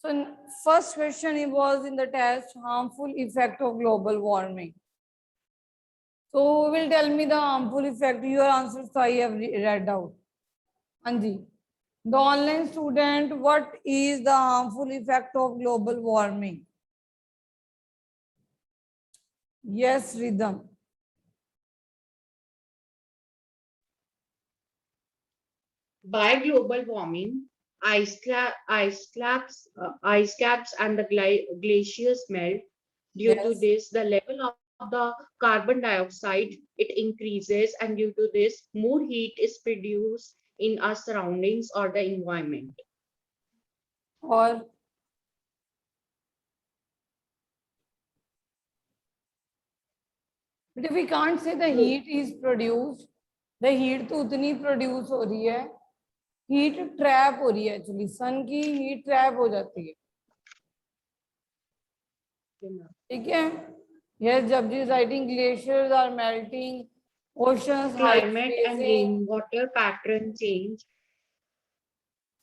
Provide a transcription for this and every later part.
So first question it was in the test, harmful effect of global warming. So who will tell me the harmful effect? Your answers I have read out. Anji. The online student, what is the harmful effect of global warming? Yes, Rhythm. By global warming, ice caps and the glaciers melt. Due to Yes. this, the level of the carbon dioxide it increases, and due to this, more heat is produced in our surroundings or the environment. Or but if we can't say the heat is produced, the heat तो उतनी produce हो रही है, heat trap हो रही है actually, sun की heat trap हो जाती है, ठीक है? Yes, जब जी writing glaciers are melting, oceans height Climate and raising, rainwater pattern change.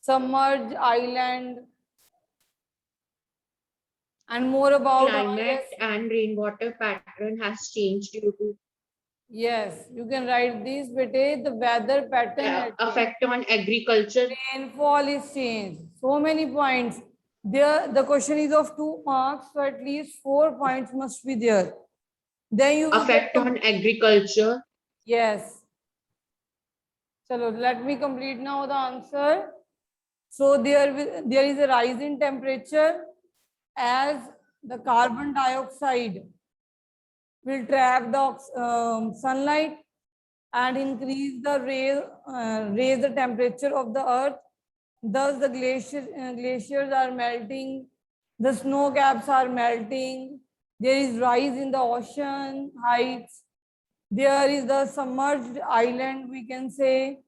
submerged island, and more about Climate yes. and rainwater pattern has changed due to Yes, you can write this, bete. The weather pattern has changed. effect on agriculture. Rainfall is changed. So many points. There, the question is of 2 marks, so at least 4 points must be there. Then you will get Effect on agriculture. yes. So let me complete now the answer. So there is a rise in temperature as the carbon dioxide will trap the sunlight and increase the raise the temperature of the earth. Thus, the glaciers are melting, the snow caps are melting, there is rise in the ocean heights, there is the submerged island, we can say,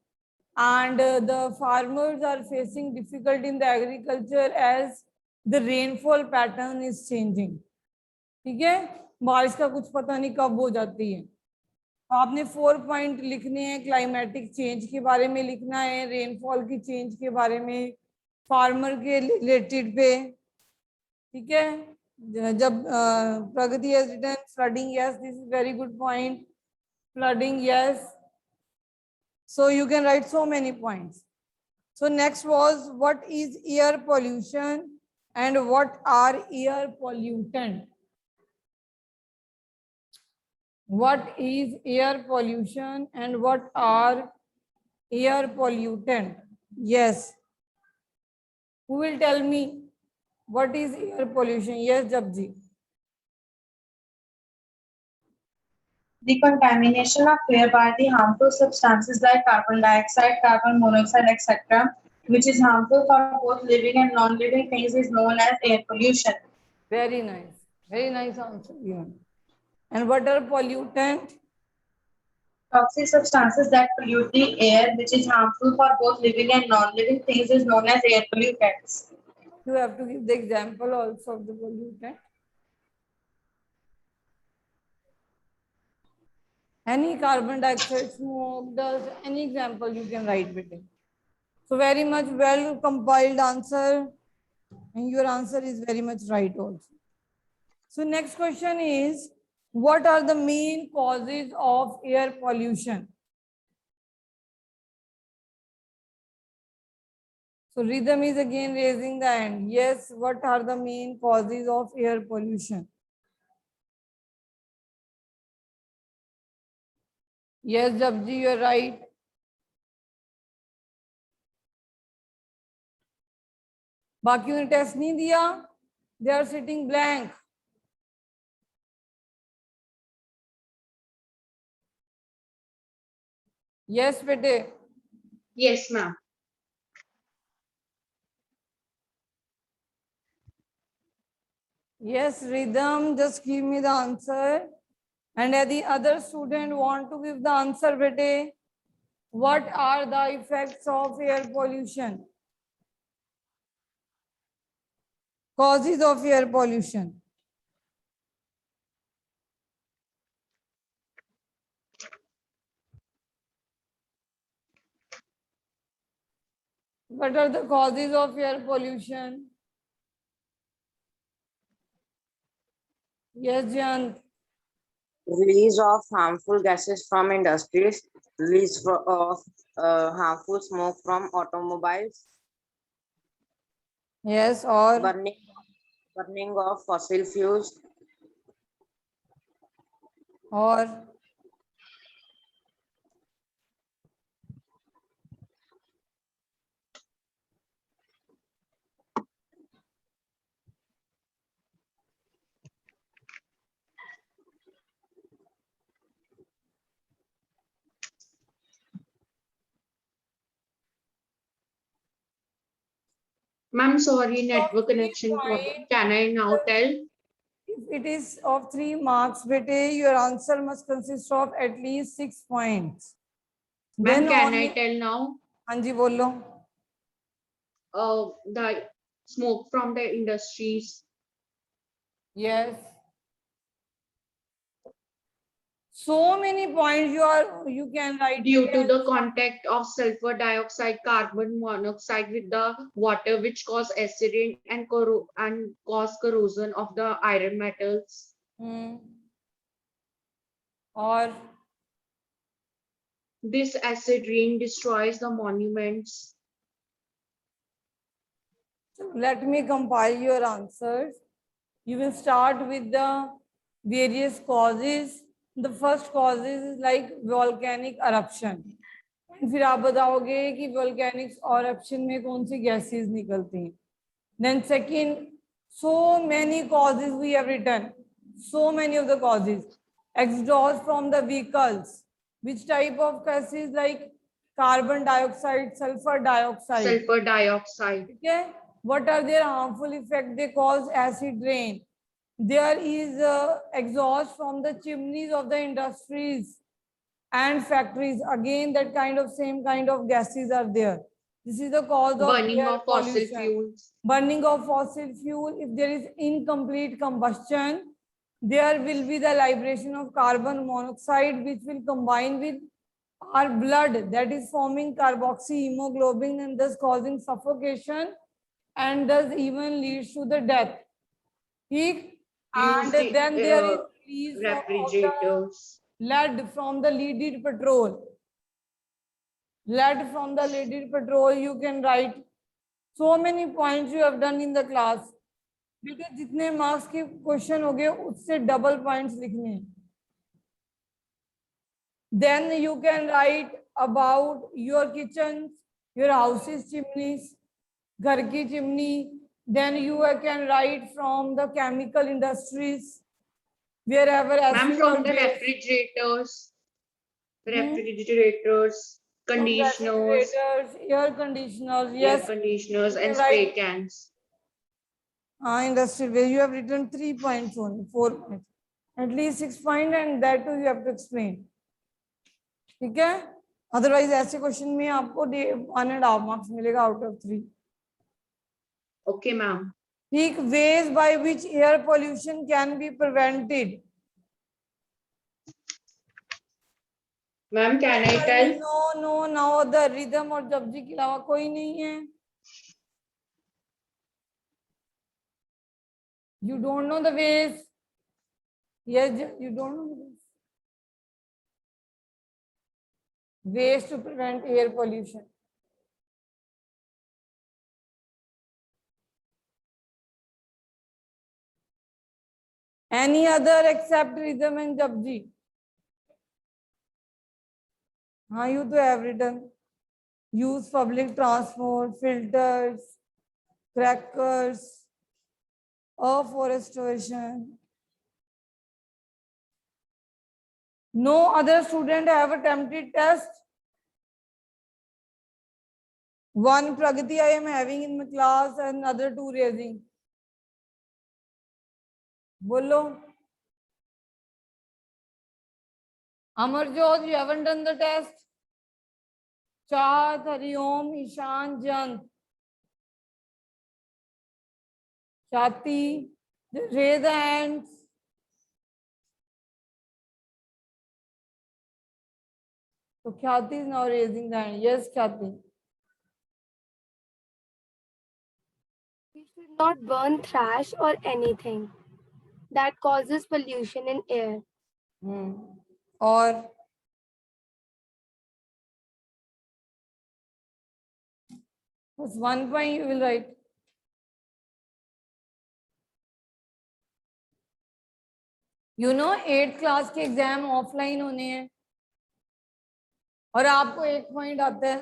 and the farmers are facing difficulty in the agriculture as the rainfall pattern is changing. ठीक है, बारिश का कुछ पता नहीं कब हो जाती है. आपने 4 पॉइंट लिखने हैं, क्लाइमेटिक चेंज के बारे में लिखना है, रेनफॉल की चेंज के बारे में, फार्मर के रिलेटेड पे, ठीक है? जब Pragati has written flooding, yes this is very good point, flooding yes, so you can write so many points. So next was what is air pollution and what are air pollutant? What is air pollution and what are air pollutant? Yes. Who will tell me what is air pollution? Yes, Jabji. The contamination of air by the harmful substances like carbon dioxide, carbon monoxide, etc., which is harmful for both living and non-living things, is known as air pollution. Very nice. Very nice answer given. And what are pollutant? Toxic substances that pollute the air, which is harmful for both living and non-living things, is known as air pollutants. You have to give the example also of the pollutant. Any carbon dioxide, smoke, dust, any example you can write with it. So very much well compiled answer, and your answer is very much right also. So next question is, what are the main causes of air pollution? So Rhythm is again raising the hand. Yes, what are the main causes of air pollution? Yes, Jabji, you're right. बाकियों ने test नहीं दिया, they are sitting blank. Yes, bete. Yes, ma'am. Yes, Rhythm, just give me the answer. And the other student want to give the answer, bete. What are the effects of air pollution? Causes of air pollution. What are the causes of air pollution? Yes, Jayant. Release of harmful gases from industries, of harmful smoke from automobiles, Yes, or burning of fossil fuels, or Ma'am, sorry, network three connection problem. point. Can I now tell? If it is of 3 marks, bete, your answer must consist of at least 6 points. Ma'am, Then can I only. tell now? हाँ जी बोलो. The smoke from the industries. Yes. So many points you can write. Due it to as the contact of sulfur dioxide, carbon monoxide with the water, which cause acid rain and cause corrosion of the iron metals. Or This acid rain destroys the monuments. let me compile your answers. You will start with the various causes. The first causes is like volcanic eruption. फिर आप बताओगे कि volcanic eruption में कौन सी gases निकलती हैं. Then second, so many causes we have written. So many of the causes. Exhaust from the vehicles. Which type of gases like carbon dioxide, sulfur dioxide. Sulfur dioxide. Okay. What are their harmful effects? They cause acid rain. There is exhaust from the chimneys of the industries and factories. Again, that kind of same kind of gases are there. This is the cause of Burning air of fossil pollution. fuels. Burning of fossil fuel. If there is incomplete combustion, there will be the liberation of carbon monoxide, which will combine with our blood, that is forming carboxyhemoglobin and thus causing suffocation and thus even leads to the death. And Used then there is release of the refrigerators. lead from the leaded petrol. Lead from the leaded petrol, you can write. So many points you have done in the class. बेटे जितने marks के question हो गए उससे double points लिखने हैं. Then you can write about your kitchens, your houses chimneys, घर की chimney. Then you can write from the chemical industries, wherever Ma'am, from the refrigerators, conditioners, air conditioners, air yes, conditioners, you and can spray write. cans. Industrial waste, you have written 3 points only, 4 points. At least 6 points, and that too you have to explain. ठीक है? Otherwise ऐसे question में आपको 1.5 marks मिलेगा out of 3. Okay, ma'am. ठीक, ways by which air pollution can be prevented. Ma'am, can I tell? No, now the rhythm और जपजी के अलावा कोई नहीं है. You don't know the ways. Yes, you don't know the ways. Ways to prevent air pollution. Any other except rhythm and jabji? You to have written. Use public transport, filters, crackers, afforestation. No other student have attempted test. One Pragati I am having in my class and other 2 raising. Bolo. Amarjot, you haven't done the test. Chahat, Hariom, Ishan, Jant. Shati, raise the hands. So Khyati is now raising the hand. Yes, Khyati. We should not burn trash or anything. that causes pollution in air. और bas 1 point you will write. You know 8th class के exam offline होने हैं और आपको 1 point आता है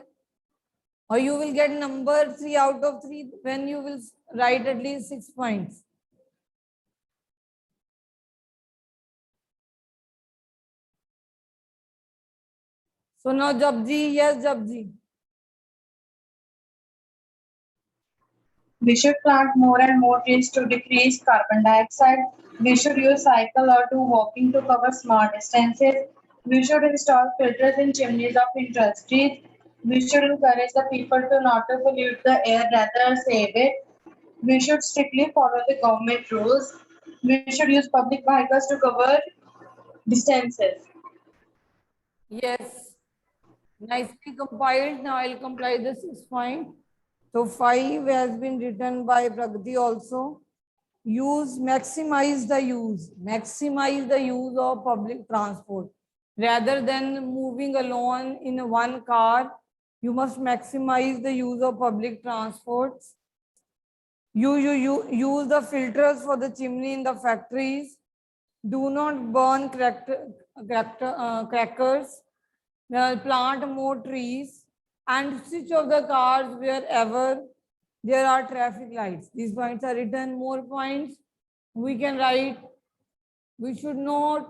और you will get number 3 out of 3 when you will write at least 6 points. So now Japji, yes Japji. We should plant more and more trees to decrease carbon dioxide. We should use cycle or do walking to cover small distances. We should install filters in chimneys of industries. We should encourage the people to not to pollute the air, rather save it. We should strictly follow the government rules. We should use public vehicles to cover distances. Yes, nicely compiled. Now I'll compile the 6 point. So 5 has been written by Pragati also. Maximize the use of public transport. Rather than moving alone in one car, you must maximize the use of public transports. You use the filters for the chimney in the factories. Do not burn crackers. Plant more trees and switch off the cars wherever there are traffic lights. These points are written. More points we can write. We should not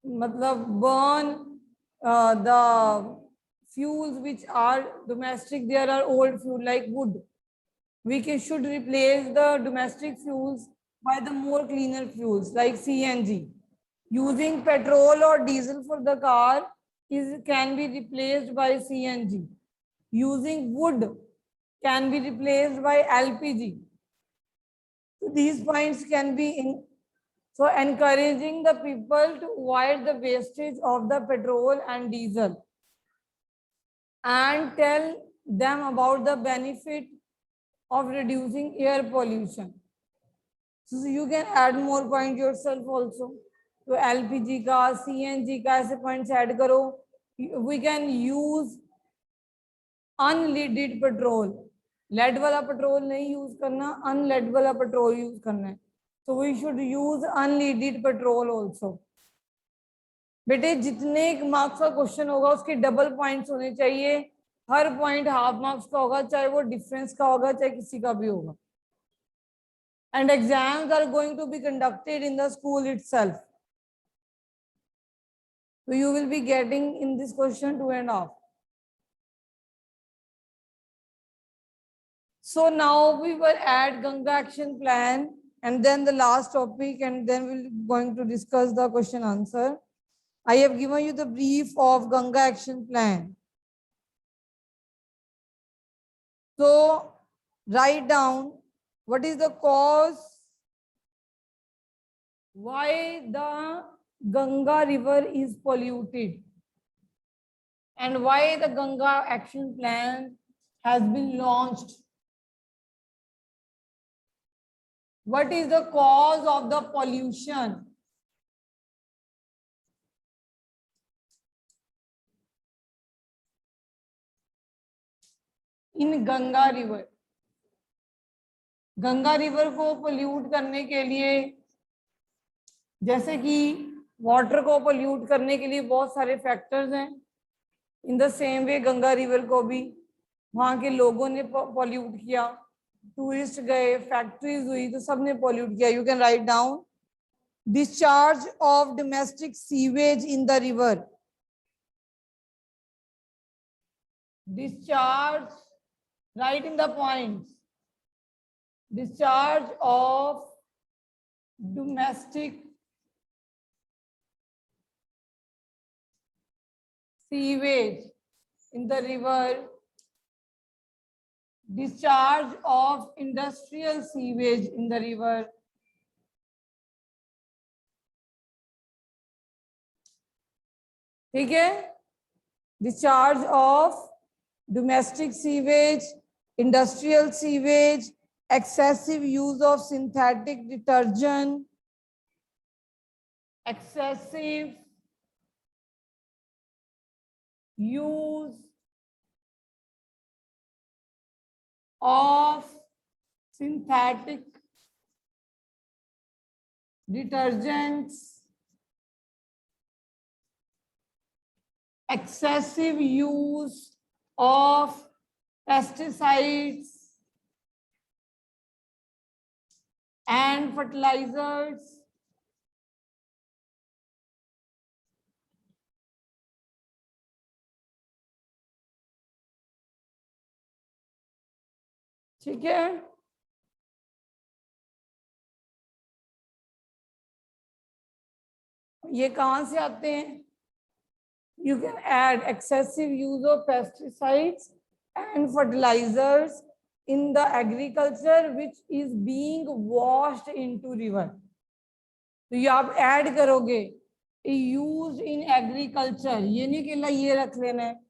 burn the fuels which are domestic. There are old fuel like wood. Should replace the domestic fuels by the more cleaner fuels like CNG. Using petrol or diesel for the car can be replaced by CNG. Using wood can be replaced by LPG. So these points can be so encouraging the people to avoid the wastage of the petrol and diesel and tell them about the benefit of reducing air pollution. So you can add more points yourself also. तो LPG का CNG का ऐसे points add करो. We can use unleaded petrol. Lead वाला petrol नहीं use करना, unleaded वाला petrol use करना है. So we should use unleaded petrol also. बेटे जितने मार्क्स का क्वेश्चन होगा उसके डबल पॉइंट्स होने चाहिए. हर पॉइंट हाफ मार्क्स का होगा, चाहे वो डिफरेंस का होगा चाहे किसी का भी होगा. And exams are going to be conducted in the school itself. So you will be getting in this question 2.5. So now we will add Ganga action plan and then the last topic, and then we'll going to discuss the question answer. I have given you the brief of Ganga action plan. So write down what is the cause why the Ganga river is polluted and why the Ganga action plan has been launched. What is the cause of the pollution? In Ganga river. Ganga river को pollute करने के लिए, जैसे कि water को pollute करने के लिए बहुत सारे फैक्टर्स हैं. In the same way Ganga river को भी वहाँ के लोगों ने पोल्यूट किया, टूरिस्ट गए, फैक्ट्रीज हुई तो सबने पोल्यूट किया. You can write down discharge of domestic sewage in the river. Discharge, right in the points. Discharge of domestic sewage in the river, discharge of industrial sewage in the river, ठीक है. Discharge of domestic sewage, industrial sewage excessive use of synthetic detergent, excessive use of synthetic detergents, excessive use of pesticides and fertilizers, ठीक है। ये कहाँ से आते हैं? You can add excessive use of pesticides and fertilizers in the agriculture which is being washed into river. तो ये आप ऐड करोगे यूज इन एग्रीकल्चर, ये नहीं कि ये रख लेना है,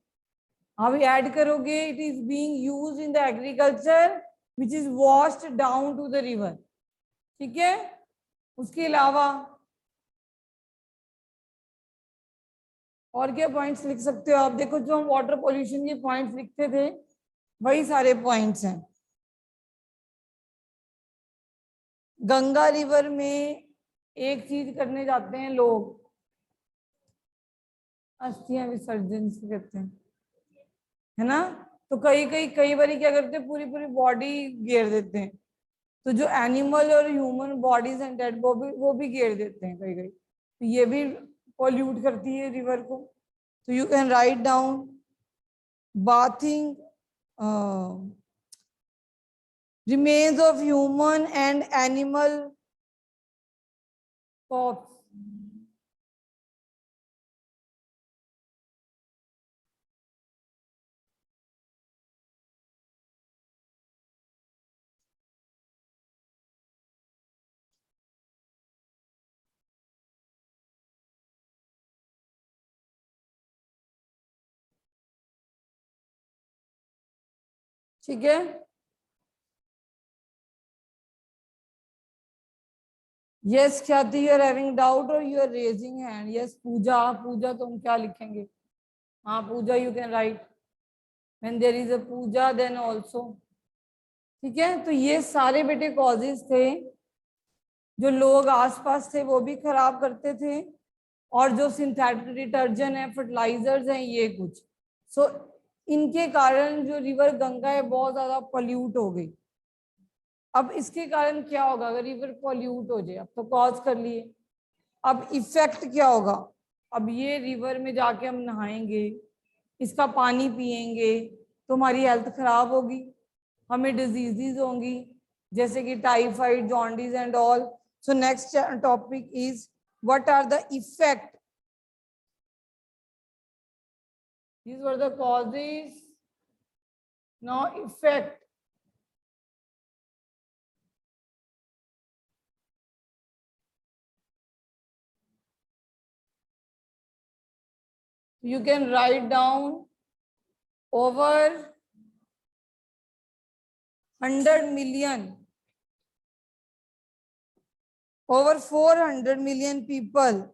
आप ऐड करोगे it is being use in the agriculture which is washed down to the river, ठीक है। उसके अलावा और क्या पॉइंट्स लिख सकते हो आप? देखो जो हम वाटर पोल्यूशन के पॉइंट्स लिखते थे वही सारे पॉइंट्स हैं। गंगा रिवर में एक चीज करने जाते हैं लोग, अस्थियां विसर्जन से कहते हैं, है ना। तो कई बार क्या करते हैं, पूरी पूरी बॉडी घेर देते हैं। तो जो एनिमल और ह्यूमन बॉडीज एंड डेड वो भी घेर देते हैं कई, तो ये भी पॉल्यूट करती है रिवर को। तो you can write down bathing remains of human and animal corpse, ठीक है। Yes Khyati, you are having doubt और you are raising hand. Yes Pooja, Pooja तो हम क्या लिखेंगे? हाँ Pooja you can write when there is a puja then also, ठीक है। तो ये सारे बेटे कॉजेज थे, जो लोग आसपास थे वो भी खराब करते थे, और जो सिंथेटिक डिटर्जेंट है, फर्टिलाइजर्स हैं, ये कुछ सो इनके कारण जो रिवर गंगा है बहुत ज्यादा पॉल्यूट हो गई। अब इसके कारण क्या होगा अगर रिवर पॉल्यूट हो जाए? अब तो कॉज कर लिए, अब इफेक्ट क्या होगा? अब ये रिवर में जाके हम नहाएंगे, इसका पानी पिएंगे, तो हमारी हेल्थ खराब होगी, हमें डिजीजेज होंगी जैसे कि typhoid, jaundice and all. So next topic is what are the effect, these were the causes, now effect। You can write down over 100 million, over 400 million people,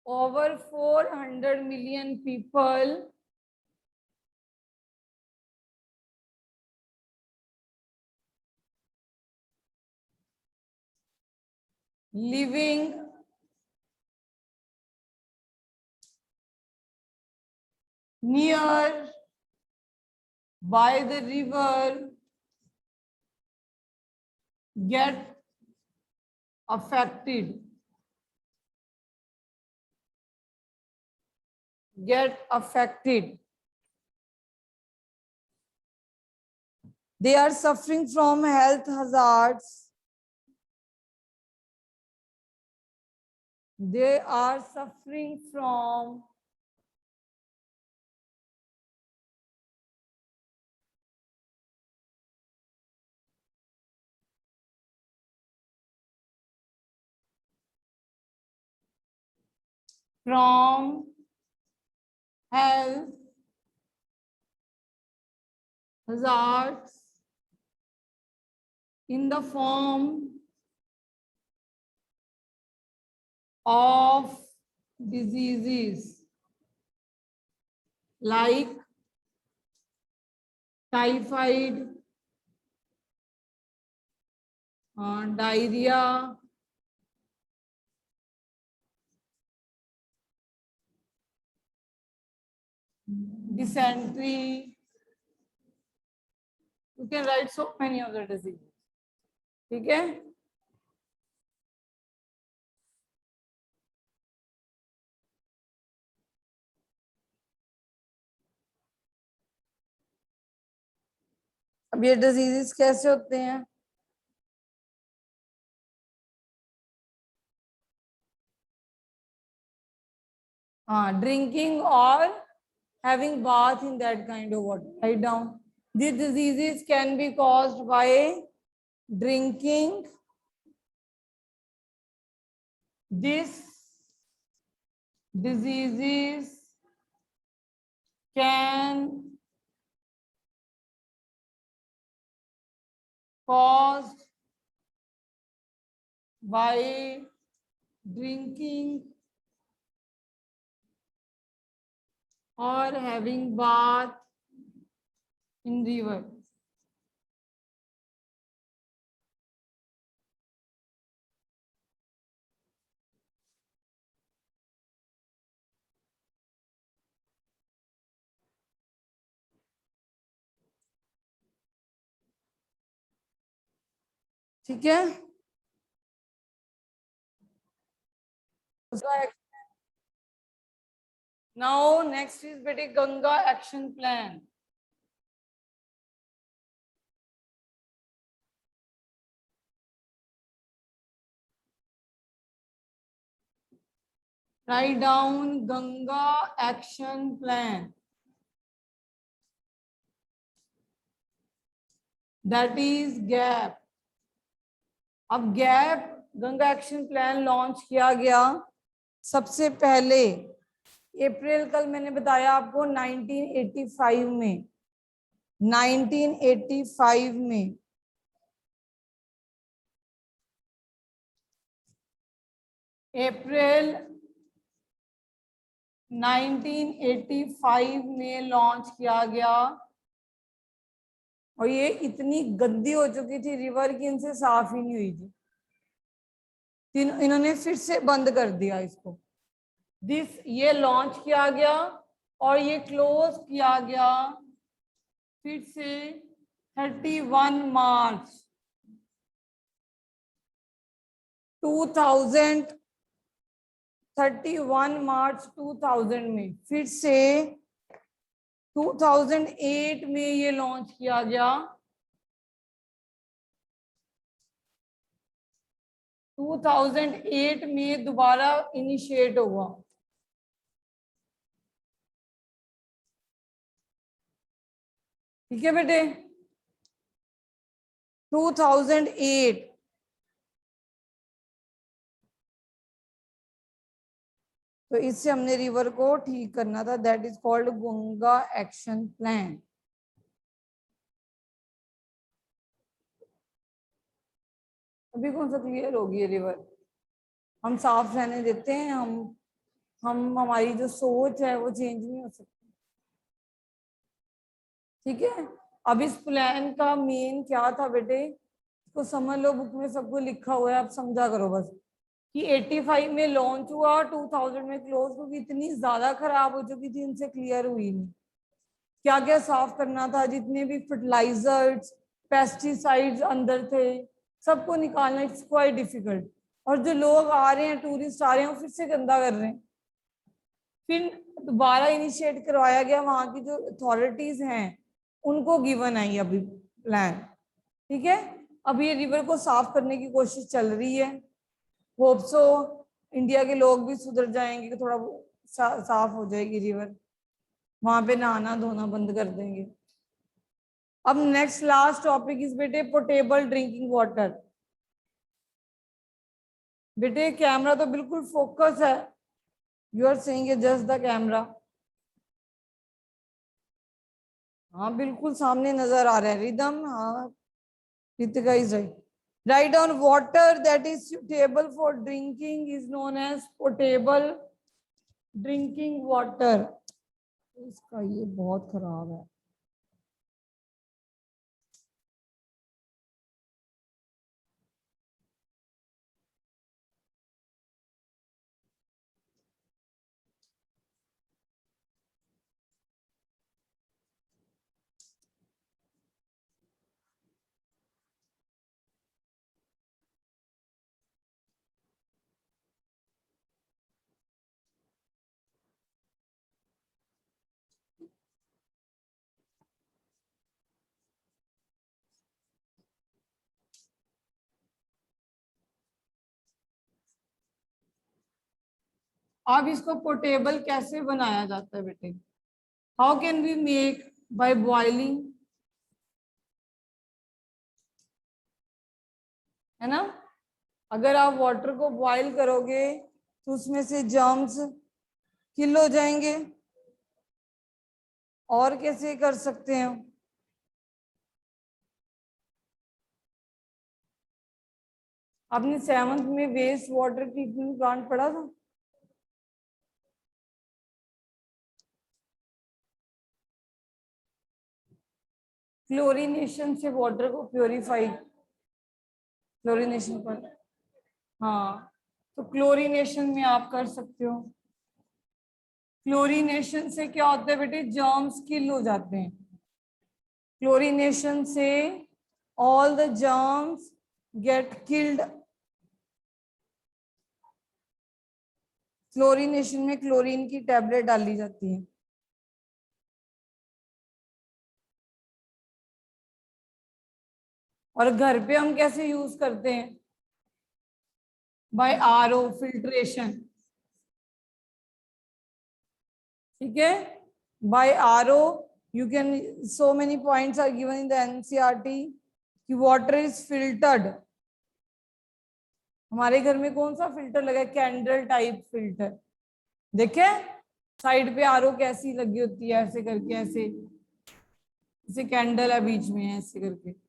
over 400 million people living near by the river get affected, get affected. They are suffering from health hazards. They are suffering from health hazards in the form of diseases like typhoid, diarrhea, dysentery. You can write so many other diseases. ठीक है? अब ये diseases कैसे होते हैं? हाँ, drinking और having bath in that kind of water. Write down. These diseases can be caused by drinking this diseases can caused by drinking or having bath in river. ठीक है? Now next is बेटे Ganga action plan. Write down Ganga action plan. That is gap. अब gap Ganga action plan launch किया गया सबसे पहले अप्रैल, कल मैंने बताया आपको 1985 में, 1985 में अप्रैल 1985 में लॉन्च किया गया और ये इतनी गंदी हो चुकी थी रिवर की, इनसे साफ ही नहीं हुई थी, इन्होंने फिर से बंद कर दिया इसको। ये लॉन्च किया गया और ये क्लोज किया गया फिर से 31 मार्च 2000, 31 मार्च 2000 में, फिर से 2008 में ये लॉन्च किया गया, 2008 में दोबारा इनिशिएट हुआ। ठीक है बेटे, 2008 तो इससे हमने रिवर को ठीक करना था, that is called Ganga action plan. अभी कौन सा क्लियर होगी ये रिवर? हम साफ रहने देते हैं, हम हमारी जो सोच है वो चेंज नहीं हो सकती। ठीक है, अब इस प्लान का मेन क्या था बेटे, इसको समझ लो, बुक में सबको लिखा हुआ है, आप समझा करो बस कि 85 में लॉन्च हुआ, 2000 में क्लोज, क्योंकि इतनी ज्यादा खराब हो चुकी थी, इनसे क्लियर हुई नहीं। क्या क्या साफ करना था, जितने भी फर्टिलाइजर्स, पेस्टिसाइड्स अंदर थे, सबको निकालना, इट्स क्वाइट डिफिकल्ट। और जो लोग आ रहे हैं, टूरिस्ट आ रहे हैं, फिर से गंदा कर रहे हैं। फिर दोबारा इनिशिएट करवाया गया, वहां की जो अथॉरिटीज हैं उनको गिवन आई अभी प्लान। ठीक है, अब ये रिवर को साफ करने की कोशिश चल रही है, होप सो इंडिया के लोग भी सुधर जाएंगे कि थोड़ा साफ हो जाएगी रिवर, वहां पे नहाना धोना बंद कर देंगे। अब नेक्स्ट लास्ट टॉपिक इज बेटे पोर्टेबल ड्रिंकिंग वाटर। बेटे कैमरा तो बिल्कुल फोकस है, you are saying just the camera. हाँ बिल्कुल सामने नजर आ रहा है, रिदम, हाँ Ritika is right. Write down water that is suitable for drinking is known as potable drinking water. इसका ये बहुत खराब है. अब इसको पोर्टेबल कैसे बनाया जाता है बेटे? How can we make? By boiling, है ना? अगर आप वाटर को बॉईल करोगे तो उसमें से जर्म्स किल हो जाएंगे. और कैसे कर सकते हैं? आपने 7th में वेस्ट वाटर ट्रीटमेंट प्लांट पढ़ा था? क्लोरीनेशन से वाटर को प्योरीफाई, क्लोरीनेशन पर, हाँ, तो क्लोरीनेशन में आप कर सकते हो. क्लोरीनेशन से क्या होता है बेटे? जर्म्स किल हो जाते हैं. क्लोरीनेशन से all the germs get killed. Chlorination में क्लोरीन की टैबलेट डाली जाती है. और घर पे हम कैसे यूज करते हैं? By RO filtration. ठीक है, by RO you can, so many points are given in the NCERT कि वाटर इज फिल्टर्ड. हमारे घर में कौन सा फिल्टर लगा है? Candle type filter. देखे साइड पे आरओ कैसी लगी होती है, ऐसे करके, ऐसे जैसे कैंडल है बीच में, ऐसे करके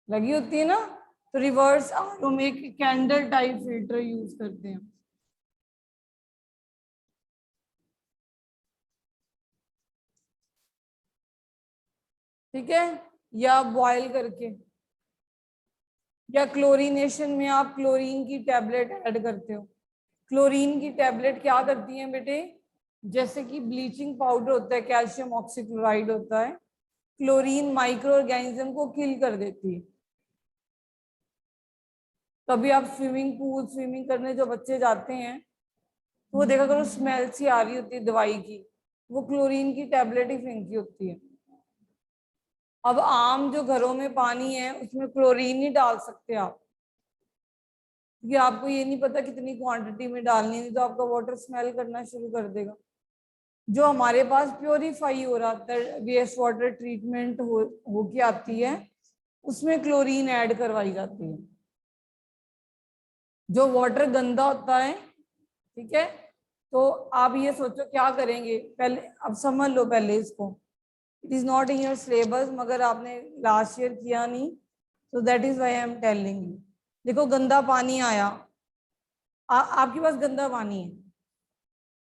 लगी होती है ना. तो रिवर्स आरओ में एक कैंडल टाइप फिल्टर यूज करते हैं. ठीक है, या बॉयल करके, या क्लोरीनेशन में आप क्लोरीन की टैबलेट ऐड करते हो. क्लोरीन की टैबलेट क्या करती है बेटे? जैसे कि ब्लीचिंग पाउडर होता है, कैल्शियम ऑक्सीक्लोराइड होता है, क्लोरीन माइक्रो ऑर्गेनिज्म को किल कर देती है. कभी आप स्विमिंग करने जो बच्चे जाते हैं तो वो देखा करो स्मेल सी आ रही होती है दवाई की, वो क्लोरीन की टैबलेट ही फेंकी होती है. अब आम जो घरों में पानी है उसमें क्लोरीन नहीं डाल सकते आप, क्योंकि आपको ये नहीं पता कितनी क्वांटिटी में डालनी है, नहीं तो आपका वाटर स्मेल करना शुरू कर देगा. जो हमारे पास प्योरीफाई हो रहा है, वेस्ट वाटर ट्रीटमेंट होके आती है, उसमें क्लोरीन ऐड करवाई जाती है. जो वाटर गंदा होता है, ठीक है, तो आप ये सोचो क्या करेंगे. पहले अब समझ लो पहले इसको. It is not in your syllabus, मगर आपने लास्ट ईयर किया नहीं, तो that is why I am telling you. देखो गंदा पानी आया, आपके पास गंदा पानी है,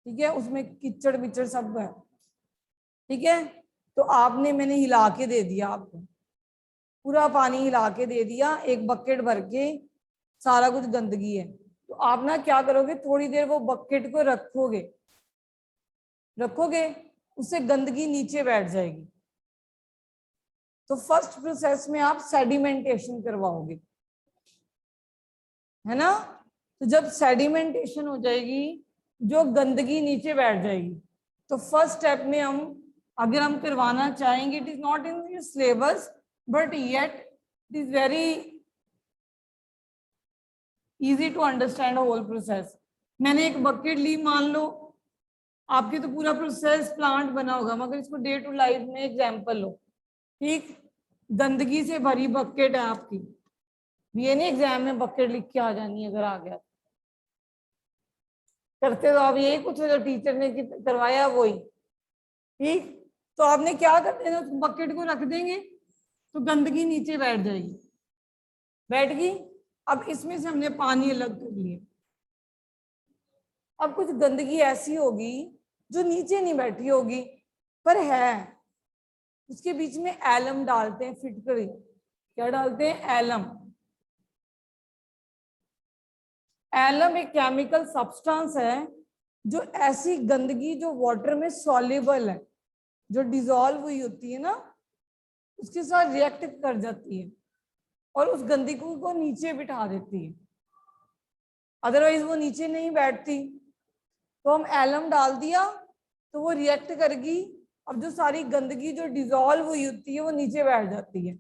ठीक है, उसमें कीचड़ विचड़ सब है, ठीक है, तो आपने, मैंने हिला के दे दिया आपको, पूरा पानी हिला के दे दिया, एक बकेट भर के, सारा कुछ गंदगी है. तो आप ना क्या करोगे, थोड़ी देर वो बकेट को रखोगे, उससे गंदगी नीचे बैठ जाएगी. तो फर्स्ट प्रोसेस में आप सेडिमेंटेशन करवाओगे, है ना. तो जब सेडिमेंटेशन हो जाएगी, जो गंदगी नीचे बैठ जाएगी, तो फर्स्ट स्टेप में हम, अगर हम करवाना चाहेंगे, it is not in your syllabus but yet it is very easy to understand whole process. मैंने एक बकेट ली, मान लो आपके तो पूरा प्रोसेस प्लांट बना होगा, मगर इसको डे टू लाइफ में एग्जाम्पल लो. ठीक, गंदगी से भरी बकेट है आपकी, ये नहीं एग्जाम में बकेट लिख के आ जानी है अगर आ गया. करते तो आप यही कुछ जो टीचर ने करवाया वही. ठीक, तो आपने क्या कर देना, उस बकेट को रख देंगे, तो गंदगी नीचे बैठ जाएगी, बैठ गई। अब इसमें से हमने पानी अलग कर लिया। अब कुछ गंदगी ऐसी होगी जो नीचे नहीं बैठी होगी पर है, उसके बीच में एलम डालते हैं, फिटकरी। क्या डालते हैं? एलम। एलम एक केमिकल सब्सटेंस है जो ऐसी गंदगी जो वाटर में सॉल्युबल है, जो डिसॉल्व हुई होती है ना, उसके साथ रिएक्ट कर जाती है और उस गंदगी को नीचे बिठा देती है। अदरवाइज वो नीचे नहीं बैठती। तो हम एलम डाल दिया तो वो रिएक्ट करेगी। अब जो सारी गंदगी जो डिसॉल्व हुई होती है वो नीचे बैठ जाती है।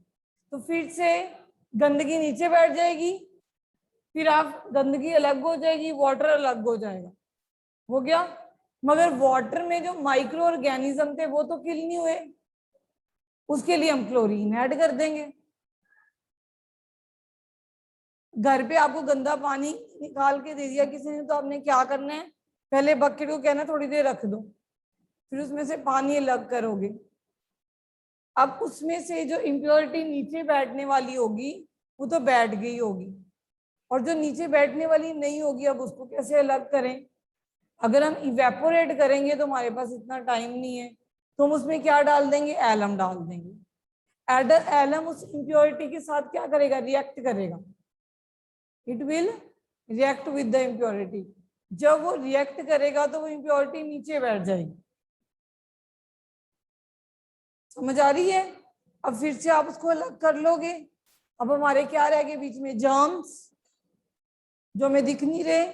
तो फिर से गंदगी नीचे बैठ जाएगी, फिर आप गंदगी अलग हो जाएगी, वाटर अलग हो जाएगा। हो गया। मगर वाटर में जो माइक्रो ऑर्गेनिज्म थे वो तो किल नहीं हुए, उसके लिए हम क्लोरीन ऐड कर देंगे। घर पे आपको गंदा पानी निकाल के दे दिया किसी ने, तो आपने क्या करना है? पहले बकेट को कहना थोड़ी देर रख दो, फिर उसमें से पानी अलग करोगे। अब उसमें से जो इम्प्योरिटी नीचे बैठने वाली होगी वो तो बैठ गई होगी, और जो नीचे बैठने वाली नहीं होगी अब उसको कैसे अलग करें? अगर हम इवेपोरेट करेंगे तो हमारे पास इतना टाइम नहीं है, तो हम उसमें क्या डाल देंगे? एलम डाल देंगे। एलम उस इम्प्योरिटी के साथ क्या करेगा? रिएक्ट करेगा। It will react with the impurity. जब वो रिएक्ट करेगा तो वो इम्प्योरिटी नीचे बैठ जाएगी। समझ आ रही है? अब फिर से आप उसको अलग कर लोगे। अब हमारे क्या रह गए बीच में? जर्म्स जो हमें दिख नहीं रहे,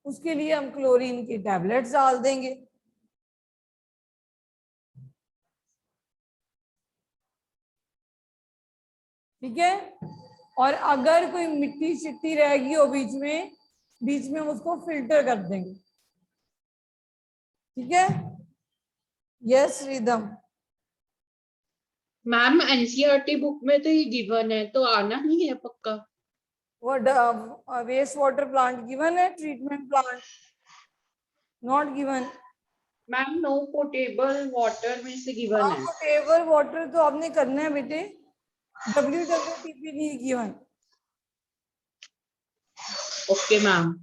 उसके लिए हम क्लोरीन की टैबलेट्स डाल देंगे। ठीक है। और अगर कोई मिट्टी शिट्टी रहेगी हो बीच में हम उसको फिल्टर कर देंगे। ठीक है। Yes rhythm. Ma'am NCERT book में तो ये गिवन है, तो आना ही है पक्का। वो वेस्ट वाटर प्लांट गिवन है, treatment plant not given. Ma'am no potable water में से गिवन है। पोटेबल वाटर तो आपने करना है बेटे, WWTP नहीं गिवन। Okay ma'am.